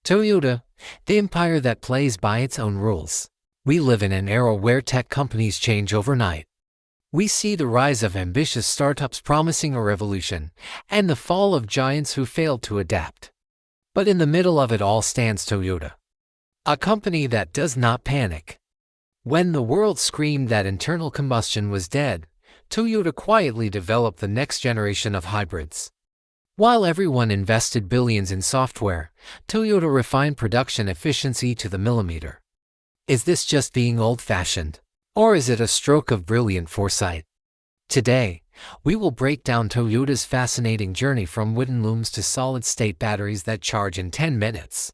Toyota, the empire that plays by its own rules. We live in an era where tech companies change overnight. We see the rise of ambitious startups promising a revolution, and the fall of giants who failed to adapt. But in the middle of it all stands Toyota, a company that does not panic. When the world screamed that internal combustion was dead, Toyota quietly developed the next generation of hybrids. While everyone invested billions in software, Toyota refined production efficiency to the millimeter. Is this just being old-fashioned? Or is it a stroke of brilliant foresight? Today, we will break down Toyota's fascinating journey from wooden looms to solid-state batteries that charge in 10 minutes.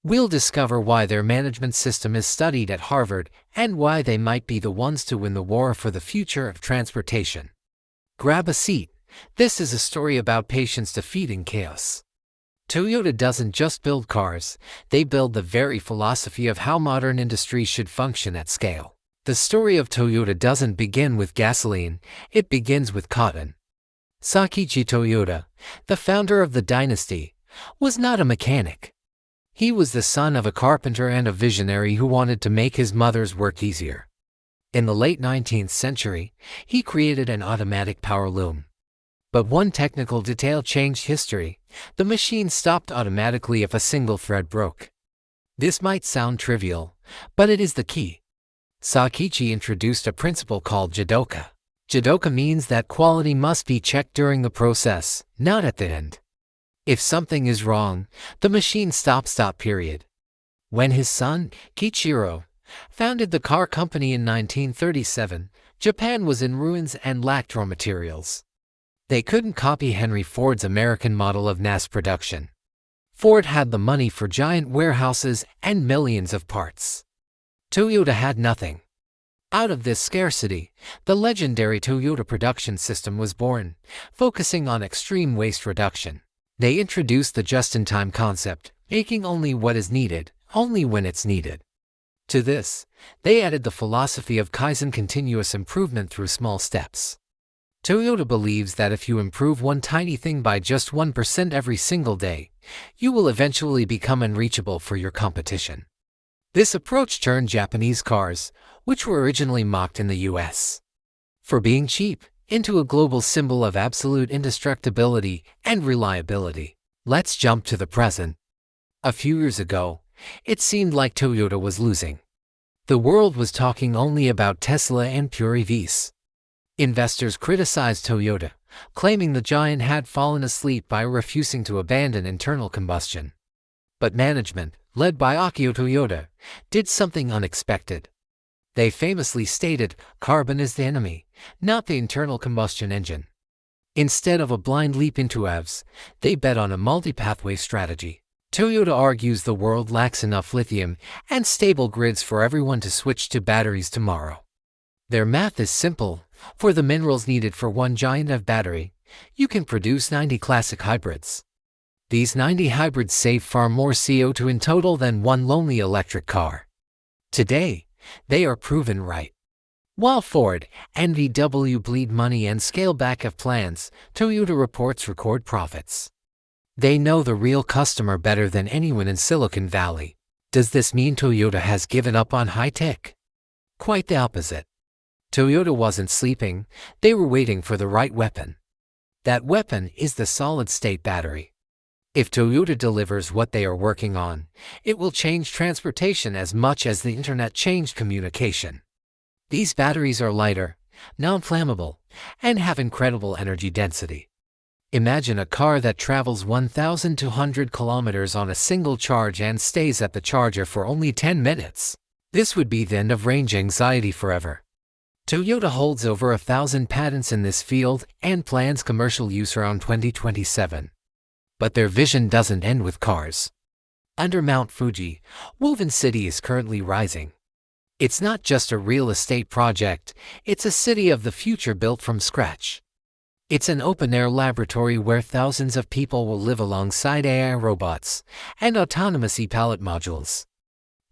We'll discover why their management system is studied at Harvard and why they might be the ones to win the war for the future of transportation. Grab a seat. This is a story about patience defeating chaos. Toyota doesn't just build cars, they build the very philosophy of how modern industry should function at scale. The story of Toyota doesn't begin with gasoline, it begins with cotton. Sakichi Toyoda, the founder of the dynasty, was not a mechanic. He was the son of a carpenter and a visionary who wanted to make his mother's work easier. In the late 19th century, he created an automatic power loom. But one technical detail changed history. The machine stopped automatically if a single thread broke. This might sound trivial, but it is the key. Sakichi introduced a principle called jidoka. Jidoka means that quality must be checked during the process, not at the end. If something is wrong, the machine stops. Period. When his son, Kiichiro, founded the car company in 1937, Japan was in ruins and lacked raw materials. They couldn't copy Henry Ford's American model of mass production. Ford had the money for giant warehouses and millions of parts. Toyota had nothing. Out of this scarcity, the legendary Toyota production system was born, focusing on extreme waste reduction. They introduced the just-in-time concept, making only what is needed, only when it's needed. To this, they added the philosophy of Kaizen, continuous improvement through small steps. Toyota believes that if you improve one tiny thing by just 1% every single day, you will eventually become unreachable for your competition. This approach turned Japanese cars, which were originally mocked in the US for being cheap, into a global symbol of absolute indestructibility and reliability. Let's jump to the present. A few years ago, it seemed like Toyota was losing. The world was talking only about Tesla and pure EVs. Investors criticized Toyota, claiming the giant had fallen asleep by refusing to abandon internal combustion. But management, led by Akio Toyoda, did something unexpected. They famously stated, "Carbon is the enemy, not the internal combustion engine." Instead of a blind leap into EVs, they bet on a multi-pathway strategy. Toyota argues the world lacks enough lithium and stable grids for everyone to switch to batteries tomorrow. Their math is simple. For the minerals needed for one giant EV battery, you can produce 90 classic hybrids. These 90 hybrids save far more CO2 in total than one lonely electric car. Today, they are proven right. While Ford and VW bleed money and scale back EV plans, Toyota reports record profits. They know the real customer better than anyone in Silicon Valley. Does this mean Toyota has given up on high-tech? Quite the opposite. Toyota wasn't sleeping, they were waiting for the right weapon. That weapon is the solid-state battery. If Toyota delivers what they are working on, it will change transportation as much as the internet changed communication. These batteries are lighter, non-flammable, and have incredible energy density. Imagine a car that travels 1,200 kilometers on a single charge and stays at the charger for only 10 minutes. This would be the end of range anxiety forever. Toyota holds over 1,000 patents in this field and plans commercial use around 2027. But their vision doesn't end with cars. Under Mount Fuji, Woven City is currently rising. It's not just a real estate project, it's a city of the future built from scratch. It's an open-air laboratory where thousands of people will live alongside AI robots and autonomous e-pallet modules.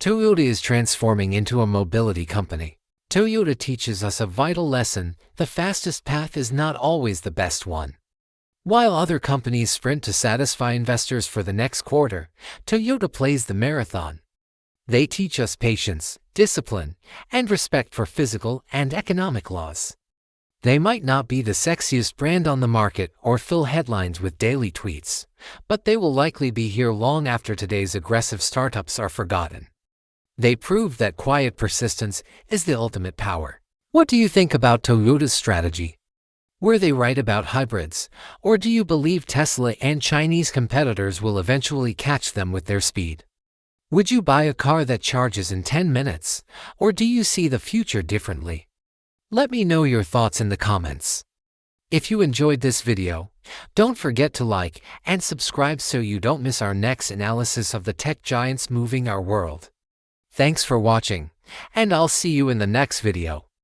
Toyota is transforming into a mobility company. Toyota teaches us a vital lesson: the fastest path is not always the best one. While other companies sprint to satisfy investors for the next quarter, Toyota plays the marathon. They teach us patience, discipline, and respect for physical and economic laws. They might not be the sexiest brand on the market or fill headlines with daily tweets, but they will likely be here long after today's aggressive startups are forgotten. They prove that quiet persistence is the ultimate power. What do you think about Toyota's strategy? Were they right about hybrids, or do you believe Tesla and Chinese competitors will eventually catch them with their speed? Would you buy a car that charges in 10 minutes, or do you see the future differently? Let me know your thoughts in the comments. If you enjoyed this video, don't forget to like and subscribe so you don't miss our next analysis of the tech giants moving our world. Thanks for watching, and I'll see you in the next video.